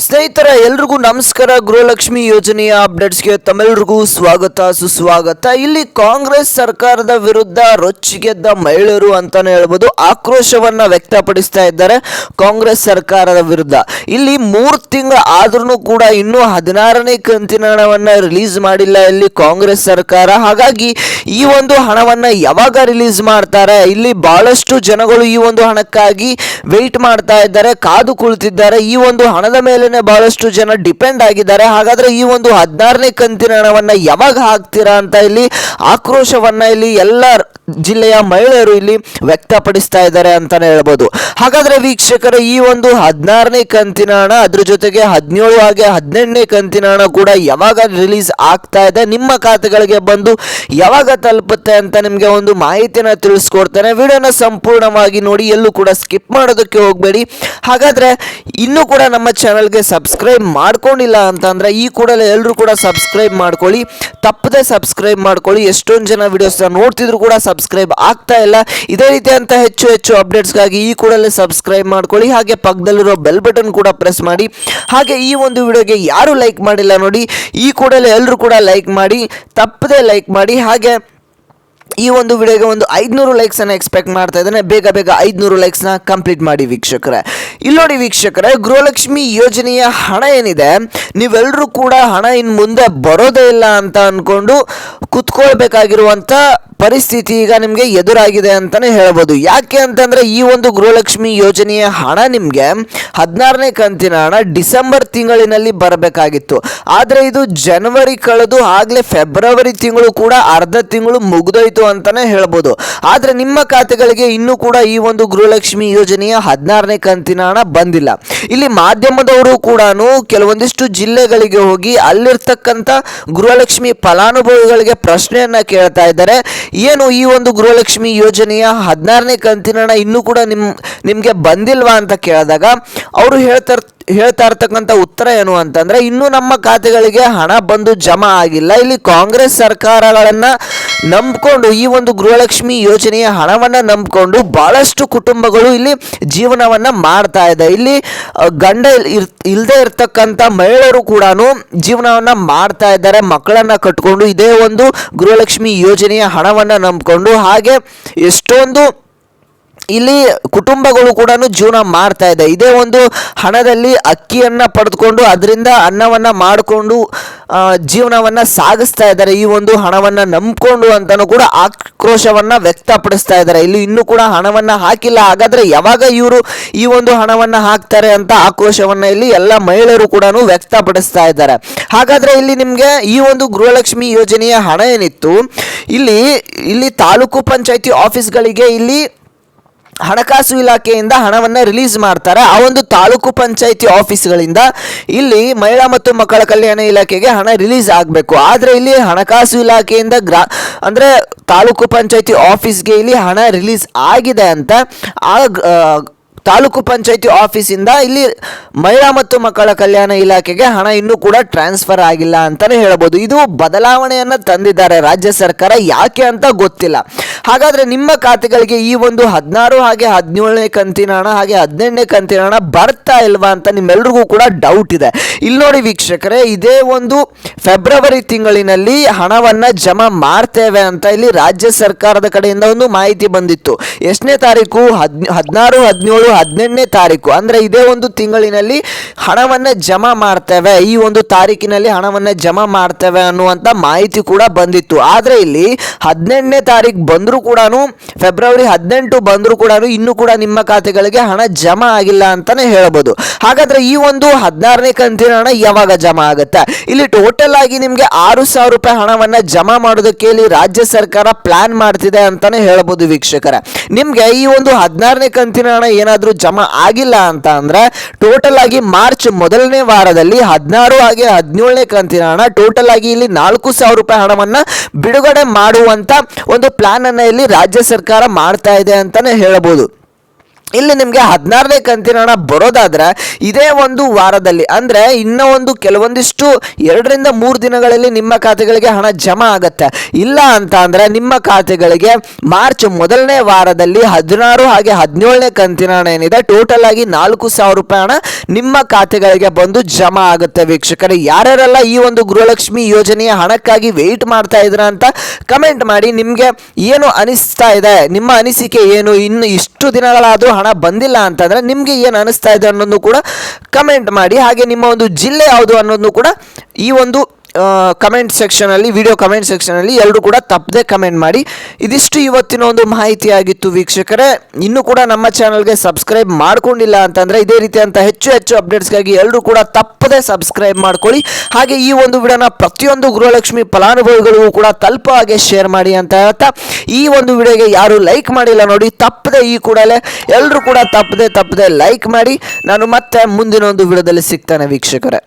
ಸ್ನೇಹಿತರ ಎಲ್ರಿಗೂ ನಮಸ್ಕಾರ. ಗೃಹಲಕ್ಷ್ಮಿ ಯೋಜನೆಯ ಅಪ್ಡೇಟ್ಸ್ಗೆ ತಮ್ಮೆಲ್ಲರಿಗೂ ಸ್ವಾಗತ ಸುಸ್ವಾಗತ. ಇಲ್ಲಿ ಕಾಂಗ್ರೆಸ್ ಸರ್ಕಾರದ ವಿರುದ್ಧ ರೊಚ್ಚಿಗೆದ್ದ ಮಹಿಳೆಯರು ಅಂತಾನೆ ಹೇಳ್ಬೋದು, ಆಕ್ರೋಶವನ್ನ ವ್ಯಕ್ತಪಡಿಸ್ತಾ ಇದ್ದಾರೆ ಕಾಂಗ್ರೆಸ್ ಸರ್ಕಾರದ ವಿರುದ್ಧ. ಇಲ್ಲಿ 3 ತಿಂಗಳು ಆದ್ರೂ ಕೂಡ ಇನ್ನೂ 16ನೇ ಕಂತಿನ ಹಣವನ್ನ ರಿಲೀಸ್ ಮಾಡಿಲ್ಲ ಇಲ್ಲಿ ಕಾಂಗ್ರೆಸ್ ಸರ್ಕಾರ. ಹಾಗಾಗಿ ಈ ಒಂದು ಹಣವನ್ನ ಯಾವಾಗ ರಿಲೀಸ್ ಮಾಡ್ತಾರೆ, ಇಲ್ಲಿ ಬಹಳಷ್ಟು ಜನಗಳು ಈ ಒಂದು ಹಣಕ್ಕಾಗಿ ವೆಯ್ಟ್ ಮಾಡ್ತಾ ಇದ್ದಾರೆ, ಕಾದು ಕುಳಿತಿದ್ದಾರೆ. ಈ ಒಂದು ಹಣದ ಮೇಲೆ ಬಹಳಷ್ಟು ಜನ ಡಿಪೆಂಡ್ ಆಗಿದ್ದಾರೆ. ಹಾಗಾದ್ರೆ ಈ ಒಂದು 16ನೇ ಕಂತಿನ ಹಣವನ್ನ ಯಾವಾಗ ಹಾಕ್ತೀರಾ ಅಂತ ಇಲ್ಲಿ ಆಕ್ರೋಶವನ್ನ ಇಲ್ಲಿ ಎಲ್ಲ ಜಿಲ್ಲೆಯ ಮಹಿಳೆಯರು ಇಲ್ಲಿ ವ್ಯಕ್ತಪಡಿಸ್ತಾ ಇದ್ದಾರೆ ಅಂತಾನೆ ಹೇಳ್ಬೋದು. ಹಾಗಾದ್ರೆ ವೀಕ್ಷಕರೇ, ಈ ಒಂದು 16ನೇ ಕಂತಿನ ಹಣ, ಅದ್ರ ಜೊತೆಗೆ 17 ಹಾಗೆ 18ನೇ ಕಂತಿನ ಹಣ ಕೂಡ ಯಾವಾಗ ರಿಲೀಸ್ ಆಗ್ತಾ ಇದೆ, ನಿಮ್ಮ ಖಾತೆಗಳಿಗೆ ಬಂದು ಯಾವಾಗ ತಲುಪುತ್ತೆ ಅಂತ ನಿಮಗೆ ಒಂದು ಮಾಹಿತಿನ ತಿಳಿಸ್ಕೊಡ್ತೇನೆ. ವಿಡಿಯೋನ ಸಂಪೂರ್ಣವಾಗಿ ನೋಡಿ, ಎಲ್ಲೂ ಕೂಡ ಸ್ಕಿಪ್ ಮಾಡೋದಕ್ಕೆ ಹೋಗಬೇಡಿ. ಹಾಗಾದ್ರೆ ಇನ್ನೂ ಕೂಡ ನಮ್ಮ ಚಾನಲ್ಗೆ ಸಬ್ಸ್ಕ್ರೈಬ್ ಮಾಡ್ಕೊಂಡಿಲ್ಲ ಅಂತಂದ್ರೆ ಈ ಕೂಡಲೇ ಎಲ್ಲರೂ ಕೂಡ ಸಬ್ಸ್ಕ್ರೈಬ್ ಮಾಡ್ಕೊಳ್ಳಿ, ತಪ್ಪದೆ ಸಬ್ಸ್ಕ್ರೈಬ್ ಮಾಡ್ಕೊಳ್ಳಿ. ಎಷ್ಟೊಂದು ಜನ ವಿಡಿಯೋಸ್ ನೋಡ್ತಿದ್ರು ಕೂಡ ಸಬ್ಸ್ಕ್ರೈಬ್ ಆಗ್ತಾ ಇಲ್ಲ. ಇದೇ ರೀತಿಯಂತ ಹೆಚ್ಚು ಅಪ್ಡೇಟ್ಸ್ಗಾಗಿ ಈ ಕೂಡಲೇ ಸಬ್ಸ್ಕ್ರೈಬ್ ಮಾಡ್ಕೊಳ್ಳಿ. ಹಾಗೆ ಪಕ್ಕದಲ್ಲಿರೋ ಬೆಲ್ ಬಟನ್ ಕೂಡ ಪ್ರೆಸ್ ಮಾಡಿ. ಹಾಗೆ ಈ ಒಂದು ವಿಡಿಯೋಗೆ ಯಾರು ಲೈಕ್ ಮಾಡಿಲ್ಲ ನೋಡಿ, ಈ ಕೂಡಲೇ ಎಲ್ಲರೂ ಕೂಡ ಲೈಕ್ ಮಾಡಿ, ತಪ್ಪದೆ ಲೈಕ್ ಮಾಡಿ. ಹಾಗೆ ಈ ಒಂದು ವಿಡಿಯೋಗೆ ಒಂದು 500 ಲೈಕ್ಸ್ ಅನ್ನ ಎಕ್ಸ್ಪೆಕ್ಟ್ ಮಾಡ್ತಾ ಇದ್ದೇನೆ. ಬೇಗ 500 ಲೈಕ್ಸ್ ನ ಕಂಪ್ಲೀಟ್ ಮಾಡಿ ವೀಕ್ಷಕರೇ. ಇಲ್ಲಿ ನೋಡಿ ವೀಕ್ಷಕರೇ, ಗೃಹಲಕ್ಷ್ಮಿ ಯೋಜನೆಯ ಹಣ ಏನಿದೆ, ನೀವೆಲ್ಲರೂ ಕೂಡ ಹಣ ಇನ್ನು ಮುಂದೆ ಬರೋದೇ ಇಲ್ಲ ಅಂತ ಅನ್ಕೊಂಡು ಕುತ್ಕೊಳ್ಬೇಕಾಗಿರುವಂತ ಪರಿಸ್ಥಿತಿ ಈಗ ನಿಮಗೆ ಎದುರಾಗಿದೆ ಅಂತಾನೆ ಹೇಳ್ಬೋದು. ಯಾಕೆ ಅಂತಂದ್ರೆ ಈ ಒಂದು ಗೃಹಲಕ್ಷ್ಮಿ ಯೋಜನೆಯ ಹಣ ನಿಮಗೆ 16ನೇ ಕಂತಿನ ಹಣ ಡಿಸೆಂಬರ್ ತಿಂಗಳಿನಲ್ಲಿ ಬರಬೇಕಾಗಿತ್ತು. ಆದರೆ ಇದು ಜನವರಿ ಕಳೆದು ಆಗ್ಲೇ ಫೆಬ್ರವರಿ ತಿಂಗಳು ಕೂಡ ಅರ್ಧ ತಿಂಗಳು ಮುಗಿದೋಯ್ತು ಅಂತಾನೆ ಹೇಳ್ಬೋದು. ಆದರೆ ನಿಮ್ಮ ಖಾತೆಗಳಿಗೆ ಇನ್ನೂ ಕೂಡ ಈ ಒಂದು ಗೃಹಲಕ್ಷ್ಮಿ ಯೋಜನೆಯ 16ನೇ ಕಂತಿನ ಹಣ ಬಂದಿಲ್ಲ. ಇಲ್ಲಿ ಮಾಧ್ಯಮದವರು ಕೂಡ ಕೆಲವೊಂದಿಷ್ಟು ಜಿಲ್ಲೆಗಳಿಗೆ ಹೋಗಿ ಅಲ್ಲಿರ್ತಕ್ಕಂಥ ಗೃಹಲಕ್ಷ್ಮಿ ಫಲಾನುಭವಿಗಳಿಗೆ ಪ್ರಶ್ನೆಯನ್ನ ಕೇಳ್ತಾ ಇದ್ದಾರೆ. ಏನು ಈ ಒಂದು ಗೃಹಲಕ್ಷ್ಮಿ ಯೋಜನೆಯ 16ನೇ ಕಂತಿನ ಹಣ ಇನ್ನೂ ಕೂಡ ನಿಮ್ಗೆ ಬಂದಿಲ್ವಾ ಅಂತ ಕೇಳಿದಾಗ ಅವರು ಹೇಳ್ತಾ ಇರ್ತಕ್ಕಂಥ ಉತ್ತರ ಏನು ಅಂತಂದ್ರೆ, ಇನ್ನೂ ನಮ್ಮ ಖಾತೆಗಳಿಗೆ ಹಣ ಬಂದು ಜಮಾ ಆಗಿಲ್ಲ. ಇಲ್ಲಿ ಕಾಂಗ್ರೆಸ್ ಸರ್ಕಾರಗಳನ್ನ ನಂಬಿಕೊಂಡು ಈ ಒಂದು ಗೃಹಲಕ್ಷ್ಮಿ ಯೋಜನೆಯ ಹಣವನ್ನ ನಂಬಿಕೊಂಡು ಬಹಳಷ್ಟು ಕುಟುಂಬಗಳು ಇಲ್ಲಿ ಜೀವನವನ್ನ ಮಾಡ್ತಾ ಇದೆ. ಇಲ್ಲಿ ಗಂಡ ಇಲ್ಲದೆ ಇರ್ತಕ್ಕಂಥ ಮಹಿಳೆಯರು ಕೂಡ ಜೀವನವನ್ನ ಮಾಡ್ತಾ ಇದ್ದಾರೆ, ಮಕ್ಕಳನ್ನ ಕಟ್ಕೊಂಡು ಇದೇ ಒಂದು ಗೃಹಲಕ್ಷ್ಮಿ ಯೋಜನೆಯ ಹಣವನ್ನ ನಂಬಿಕೊಂಡು. ಹಾಗೆ ಎಷ್ಟೊಂದು ಇಲ್ಲಿ ಕುಟುಂಬಗಳು ಕೂಡ ಜೀವನ ಮಾಡ್ತಾ ಇದೆ. ಇದೇ ಒಂದು ಹಣದಲ್ಲಿ ಅಕ್ಕಿಯನ್ನ ಪಡೆದುಕೊಂಡು ಅದರಿಂದ ಅನ್ನವನ್ನ ಮಾಡಿಕೊಂಡು ಜೀವನವನ್ನ ಸಾಗಿಸ್ತಾ ಇದ್ದಾರೆ, ಈ ಒಂದು ಹಣವನ್ನ ನಂಬಿಕೊಂಡು ಅಂತಾನು ಕೂಡ ಆಕ್ರೋಶವನ್ನ ವ್ಯಕ್ತಪಡಿಸ್ತಾ ಇದ್ದಾರೆ. ಇಲ್ಲಿ ಇನ್ನೂ ಕೂಡ ಹಣವನ್ನ ಹಾಕಿಲ್ಲ, ಹಾಗಾದ್ರೆ ಯಾವಾಗ ಇವರು ಈ ಒಂದು ಹಣವನ್ನ ಹಾಕ್ತಾರೆ ಅಂತ ಆಕ್ರೋಶವನ್ನ ಇಲ್ಲಿ ಎಲ್ಲ ಮಹಿಳೆಯರು ಕೂಡ ವ್ಯಕ್ತಪಡಿಸ್ತಾ ಇದ್ದಾರೆ. ಹಾಗಾದ್ರೆ ಇಲ್ಲಿ ನಿಮ್ಗೆ ಈ ಒಂದು ಗೃಹಲಕ್ಷ್ಮಿ ಯೋಜನೆಯ ಹಣ ಏನಿತ್ತು, ಇಲ್ಲಿ ತಾಲೂಕು ಪಂಚಾಯತಿ ಆಫೀಸ್ಗಳಿಗೆ ಇಲ್ಲಿ ಹಣಕಾಸು ಇಲಾಖೆಯಿಂದ ಹಣವನ್ನು ರಿಲೀಸ್ ಮಾಡ್ತಾರೆ. ಆ ಒಂದು ತಾಲೂಕು ಪಂಚಾಯತಿ ಆಫೀಸ್ಗಳಿಂದ ಇಲ್ಲಿ ಮಹಿಳಾ ಮತ್ತು ಮಕ್ಕಳ ಕಲ್ಯಾಣ ಇಲಾಖೆಗೆ ಹಣ ರಿಲೀಸ್ ಆಗಬೇಕು. ಆದರೆ ಇಲ್ಲಿ ಹಣಕಾಸು ಇಲಾಖೆಯಿಂದ ಅಂದರೆ ತಾಲೂಕು ಪಂಚಾಯತಿ ಆಫೀಸ್ಗೆ ಇಲ್ಲಿ ಹಣ ರಿಲೀಸ್ ಆಗಿದೆ ಅಂತ ತಾಲೂಕು ಪಂಚಾಯತಿ ಆಫೀಸಿಂದ ಇಲ್ಲಿ ಮಹಿಳಾ ಮತ್ತು ಮಕ್ಕಳ ಕಲ್ಯಾಣ ಇಲಾಖೆಗೆ ಹಣ ಇನ್ನೂ ಕೂಡ ಟ್ರಾನ್ಸ್ಫರ್ ಆಗಿಲ್ಲ ಅಂತಾನೆ ಹೇಳ್ಬೋದು. ಇದು ಬದಲಾವಣೆಯನ್ನ ತಂದಿದ್ದಾರೆ ರಾಜ್ಯ ಸರ್ಕಾರ, ಯಾಕೆ ಅಂತ ಗೊತ್ತಿಲ್ಲ. ಹಾಗಾದ್ರೆ ನಿಮ್ಮ ಖಾತೆಗಳಿಗೆ ಈ ಒಂದು 16 ಹಾಗೆ 17ನೇ ಕಂತಿನ ಹಣ ಹಾಗೆ 18ನೇ ಕಂತಿನ ಹಣ ಬರ್ತಾ ಇಲ್ವಾ ಅಂತ ನಿಮ್ಮೆಲ್ರಿಗೂ ಕೂಡ ಡೌಟ್ ಇದೆ. ಇಲ್ಲಿ ನೋಡಿ ವೀಕ್ಷಕರೇ, ಇದೇ ಒಂದು ಫೆಬ್ರವರಿ ತಿಂಗಳಿನಲ್ಲಿ ಹಣವನ್ನ ಜಮಾ ಮಾಡ್ತೇವೆ ಅಂತ ಇಲ್ಲಿ ರಾಜ್ಯ ಸರ್ಕಾರದ ಕಡೆಯಿಂದ ಒಂದು ಮಾಹಿತಿ ಬಂದಿತ್ತು. ಎಷ್ಟನೇ ತಾರೀಕು? 16, 17, 18ನೇ ತಾರೀಕು, ಅಂದ್ರೆ ಇದೇ ಒಂದು ತಿಂಗಳಿನಲ್ಲಿ ಹಣವನ್ನ ಜಮಾ ಮಾಡ್ತೇವೆ, ಈ ಒಂದು ತಾರೀಕಿನಲ್ಲಿ ಹಣವನ್ನ ಜಮಾ ಮಾಡ್ತೇವೆ ಅನ್ನುವಂತ ಮಾಹಿತಿ ಕೂಡ ಬಂದಿತ್ತು. ಆದ್ರೆ ಇಲ್ಲಿ 18ನೇ ತಾರೀಕು ಬಂದ್ರು ಕೂಡ, ಫೆಬ್ರವರಿ 18 ಬಂದ್ರು ಕೂಡ ಇನ್ನೂ ಕೂಡ ನಿಮ್ಮ ಖಾತೆಗಳಿಗೆ ಹಣ ಜಮಾ ಆಗಿಲ್ಲ ಅಂತಾನೆ ಹೇಳ್ಬೋದು. ಹಾಗಾದ್ರೆ ಈ ಒಂದು 16ನೇ ಕಂತಿನ ಹಣ ಯಾವಾಗ ಜಮಾ ಆಗುತ್ತೆ? ಇಲ್ಲಿ ಟೋಟಲ್ ಆಗಿ ನಿಮ್ಗೆ 6,000 ರೂಪಾಯಿ ಹಣವನ್ನ ಜಮಾ ಮಾಡೋದಕ್ಕೆ ಇಲ್ಲಿ ರಾಜ್ಯ ಸರ್ಕಾರ ಪ್ಲಾನ್ ಮಾಡ್ತಿದೆ ಅಂತಾನೆ ಹೇಳ್ಬೋದು ವೀಕ್ಷಕರೇ. ನಿಮ್ಗೆ ಈ ಒಂದು 16ನೇ ಕಂತಿನ ಹಣ ಏನಾದ್ರೂ ಜಮಾ ಆಗಿಲ್ಲ ಅಂತ ಅಂದ್ರೆ ಟೋಟಲ್ ಆಗಿ ಮಾರ್ಚ್ ಮೊದಲನೇ ವಾರದಲ್ಲಿ 16 ಹಾಗೆ 17ನೇ ಕಂತಿನ ಹಣ ಟೋಟಲ್ ಆಗಿ ಇಲ್ಲಿ 4,000 ರೂಪಾಯಿ ಹಣವನ್ನ ಬಿಡುಗಡೆ ಮಾಡುವಂತ ಒಂದು ಪ್ಲಾನ್ ಅನ್ನ ಇಲ್ಲಿ ರಾಜ್ಯ ಸರ್ಕಾರ ಮಾಡ್ತಾ ಇದೆ ಅಂತಾನೆ ಹೇಳಬಹುದು. ಇಲ್ಲಿ ನಿಮಗೆ 16ನೇ ಕಂತಿನ ಹಣ ಬರೋದಾದ್ರೆ ಇದೇ ಒಂದು ವಾರದಲ್ಲಿ ಅಂದರೆ ಇನ್ನೂ ಒಂದು ಕೆಲವೊಂದಿಷ್ಟು 2-3 ದಿನಗಳಲ್ಲಿ ನಿಮ್ಮ ಖಾತೆಗಳಿಗೆ ಹಣ ಜಮಾ ಆಗುತ್ತೆ. ಇಲ್ಲ ಅಂತ ಅಂದರೆ ನಿಮ್ಮ ಖಾತೆಗಳಿಗೆ ಮಾರ್ಚ್ ಮೊದಲನೇ ವಾರದಲ್ಲಿ 16 ಹಾಗೆ 17ನೇ ಕಂತಿನ ಹಣ ಏನಿದೆ ಟೋಟಲ್ ಆಗಿ 4,000 ರೂಪಾಯಿ ಹಣ ನಿಮ್ಮ ಖಾತೆಗಳಿಗೆ ಬಂದು ಜಮಾ ಆಗುತ್ತೆ. ವೀಕ್ಷಕರೇ, ಯಾರ್ಯಾರೆಲ್ಲ ಈ ಒಂದು ಗೃಹಲಕ್ಷ್ಮಿ ಯೋಜನೆಯ ಹಣಕ್ಕಾಗಿ ವೆಯ್ಟ್ ಮಾಡ್ತಾ ಇದ್ರ ಅಂತ ಕಮೆಂಟ್ ಮಾಡಿ. ನಿಮಗೆ ಏನು ಅನಿಸ್ತಾ ಇದೆ, ನಿಮ್ಮ ಅನಿಸಿಕೆ ಏನು? ಇನ್ನು ಇಷ್ಟು ದಿನಗಳಾದರೂ ಹಣ ಬಂದಿಲ್ಲ ಅಂತಂದರೆ ನಿಮಗೆ ಏನು ಅನಿಸ್ತಾ ಇದೆ ಅನ್ನೋದು ಕೂಡ ಕಮೆಂಟ್ ಮಾಡಿ. ಹಾಗೆ ನಿಮ್ಮ ಒಂದು ಜಿಲ್ಲೆ ಯಾವುದು ಅನ್ನೋದನ್ನು ಕೂಡ ಈ ಒಂದು ಕಮೆಂಟ್ ಸೆಕ್ಷನಲ್ಲಿ, ವಿಡಿಯೋ ಕಮೆಂಟ್ ಸೆಕ್ಷನಲ್ಲಿ ಎಲ್ಲರೂ ಕೂಡ ತಪ್ಪದೆ ಕಮೆಂಟ್ ಮಾಡಿ. ಇದಿಷ್ಟು ಇವತ್ತಿನ ಒಂದು ಮಾಹಿತಿ ಆಗಿತ್ತು ವೀಕ್ಷಕರೇ. ಇನ್ನೂ ಕೂಡ ನಮ್ಮ ಚಾನಲ್ಗೆ ಸಬ್ಸ್ಕ್ರೈಬ್ ಮಾಡ್ಕೊಂಡಿಲ್ಲ ಅಂತಂದರೆ ಇದೇ ರೀತಿಯಂಥ ಹೆಚ್ಚು ಅಪ್ಡೇಟ್ಸ್ಗಾಗಿ ಎಲ್ಲರೂ ಕೂಡ ತಪ್ಪದೆ ಸಬ್ಸ್ಕ್ರೈಬ್ ಮಾಡ್ಕೊಳ್ಳಿ. ಹಾಗೆ ಈ ಒಂದು ವಿಡಿಯೋನ ಪ್ರತಿಯೊಂದು ಗೃಹಲಕ್ಷ್ಮಿ ಫಲಾನುಭವಿಗಳಿಗೂ ಕೂಡ ತಲುಪೋ ಹಾಗೆ ಶೇರ್ ಮಾಡಿ ಅಂತ ಹೇಳ್ತಾ, ಈ ಒಂದು ವಿಡಿಯೋಗೆ ಯಾರು ಲೈಕ್ ಮಾಡಿಲ್ಲ ನೋಡಿ, ತಪ್ಪದೆ ಈ ಕೂಡಲೇ ಎಲ್ಲರೂ ಕೂಡ ತಪ್ಪದೆ ಲೈಕ್ ಮಾಡಿ. ನಾನು ಮತ್ತೆ ಮುಂದಿನ ಒಂದು ವಿಡಿಯೋದಲ್ಲಿ ಸಿಗ್ತಾನೆ ವೀಕ್ಷಕರೇ.